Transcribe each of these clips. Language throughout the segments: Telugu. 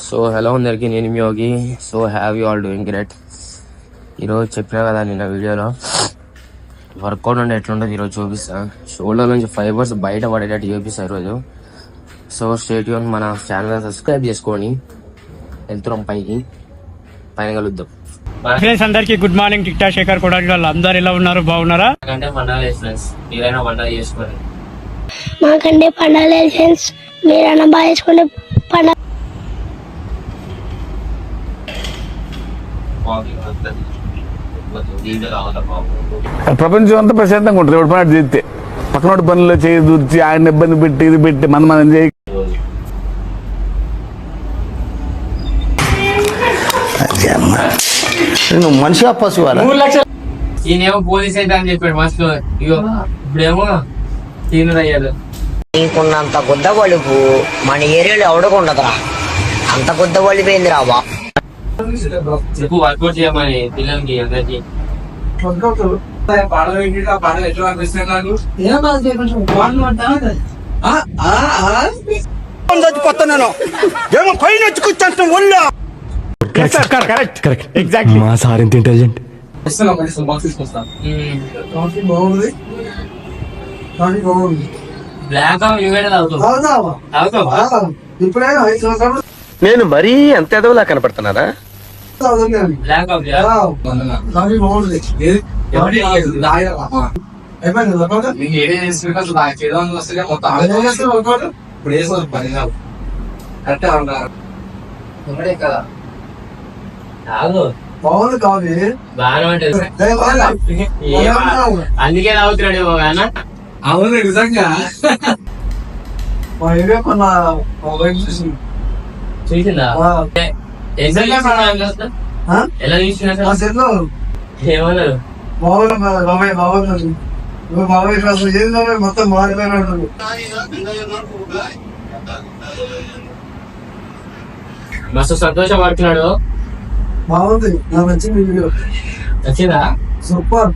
సో హలో అందరికి, నేను మీ యోగి. So have you all doing great. ఈరోజు చెప్పినా కదా నిన్న వీడియోలో వర్కౌట్ అంటే ఎట్లుంటుంది ఈరోజు చూపిస్తా. షోల్డర్ నుంచి ఫైబర్స్ బయట పడేటట్టు చూపిస్తా ఈరోజు. సో స్టేట్ యూన్, మన ఛానల్ సబ్స్క్రైబ్ చేసుకొని వెళ్తున్నాం పైన కలుద్దాం. ఫ్రెండ్స్ అందరికి గుడ్ మార్నింగ్. టిక్టా శేఖర్ కూడా అందరు ఎలా ఉన్నారు? బాగున్నారా? అంటే పండుగ ఫ్రెండ్స్, మీరైనా పండుగ చేసుకోండి. మాకంటే పండుగ లేదు ఫ్రెండ్స్, మీరైనా బాగా చేసుకుంటే పండుగ. ప్రపంచం అంతా ప్రశాంతంగా ఉంటుంది ఎవరి పని చేస్తే. పక్కనోటి పనుల్లో చేయి దూర్చి ఆయన ఇబ్బంది పెట్టి ఇది పెట్టి మనం చేయి. నువ్వు మనిషిగా పశువాలా? ఈయనేమో పోలీస్ అయితే అని చెప్పాడు మస్తు. ఇగో ఇప్పుడేమో తీనరయ్యాడు. నీకున్నంత గుద్ద బలుపు మన ఏరియాలో ఎవడకుండదురా. అంత గుద్ద బలిపోయింది రా బా. చెప్పు వర్కౌట్ చేయమని పిల్లలకి అందరికి. మా సార్ ఇంత ఇంటెలిజెంట్. నేను మరీ అంత ఎదవలా కనపడుతున్నారా? అందుకే తాగుతున్నాడు అవును నిజంగా. చూసిందా ఎలా చూసినా ఏమన్నారు? మొత్తం మారిపోయినాడు. మస్తు సంతోషపడుతున్నాడు. బాగుంది, నాకు నచ్చింది వీడియో. నచ్చిందా? సూపర్.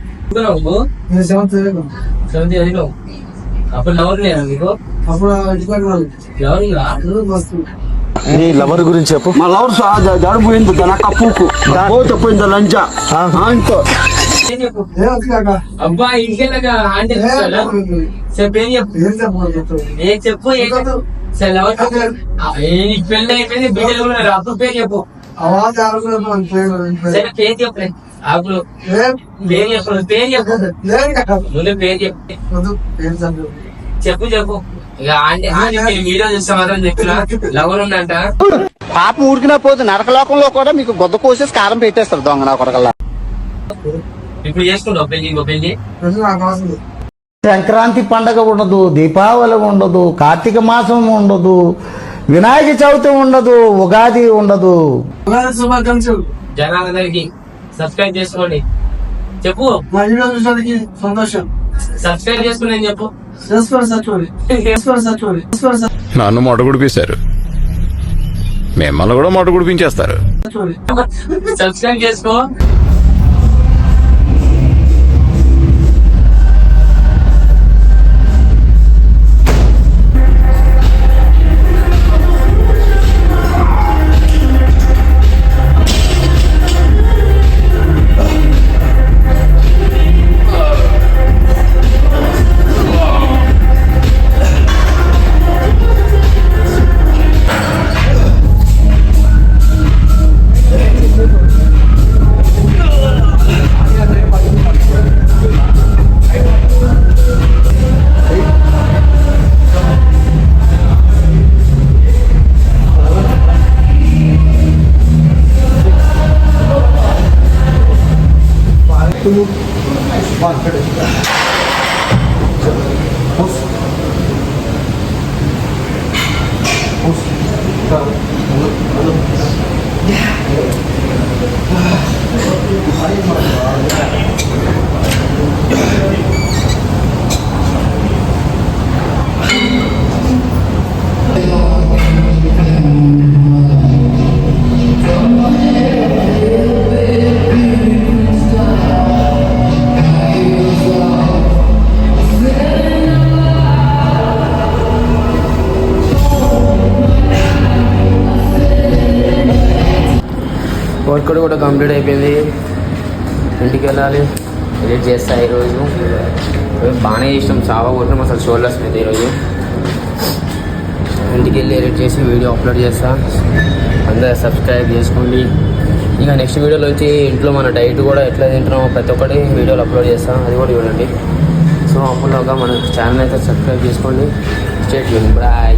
అప్పుడు ఎవరు లేరా మీకు? అప్పుడు ఎవరు మస్తు. నీ లవర్ గురించి చెప్పు. మా లవర్ జడు పోయింది కప్పుకు పోయింది లంచ అబ్బా ఇంటికెళ్ళక ఆంటీ చెప్పేం చెప్పు. ఏం చెప్పు పెళ్ళి అయిపోయింది, బిడ్డలు ఉన్నారు. అప్పుడు పేరు చెప్పు. సరే పేరు చెప్పు. అప్పుడు పేరు చెప్పు. పేరు చెప్పు. ముందు పేరు చెప్పు. చెప్పు చెప్పు. ఇక ఆంటీ వీడియో చూస్తే మాత్రం చెప్పిన లవర్ ఉందంట. పాప ఊరికినా పోతే నరకలోకంలో కూడా మీకు గొద్ద కోసేసి కారం పెట్టేస్తారు దొంగ నా కొడకల్లా. ఇప్పుడు చేసుకుంటావు పెళ్లి? ఇంకో పెళ్లి సంక్రాంతి పండగ ఉండదు, దీపావళి ఉండదు, కార్తీక మాసం ఉండదు, వినాయక చవితి ఉండదు, ఉగాది ఉండదు. శుభాకాంక్షలు జనాలందరికి. సబ్స్క్రైబ్ చేసుకోండి. చెప్పు. మా వీడియో చూసినందుకు సంతోషం. సబ్స్క్రైబ్ చేసుకుని చెప్పు. నన్ను మొట గుడిపిస్తారు, మిమ్మల్ని కూడా మొట గుడిపించేస్తారు. సబ్స్క్రైబ్ చేసుకో. వర్కౌట్ కూడా కంప్లీట్ అయిపోయింది. ఇంటికి వెళ్ళాలి, ఎడిట్ చేస్తా ఈరోజు. బాగానే ఇష్టం, చాలా కొట్టినాం అసలు షోల్డర్స్ మీద ఈరోజు. ఇంటికి వెళ్ళి ఎడిట్ చేసి వీడియో అప్లోడ్ చేస్తా. అందరూ సబ్స్క్రైబ్ చేసుకోండి. ఇక నెక్స్ట్ వీడియోలో వచ్చి ఇంట్లో మన డైట్ కూడా ఎట్లా తింటున్నామో ప్రతి ఒక్కటి వీడియోలు అప్లోడ్ చేస్తాం, అది కూడా చూడండి. సో అప్పుడుగా మన ఛానల్ అయితే సబ్స్క్రైబ్ చేసుకోండి. Stay tune. బాయ్.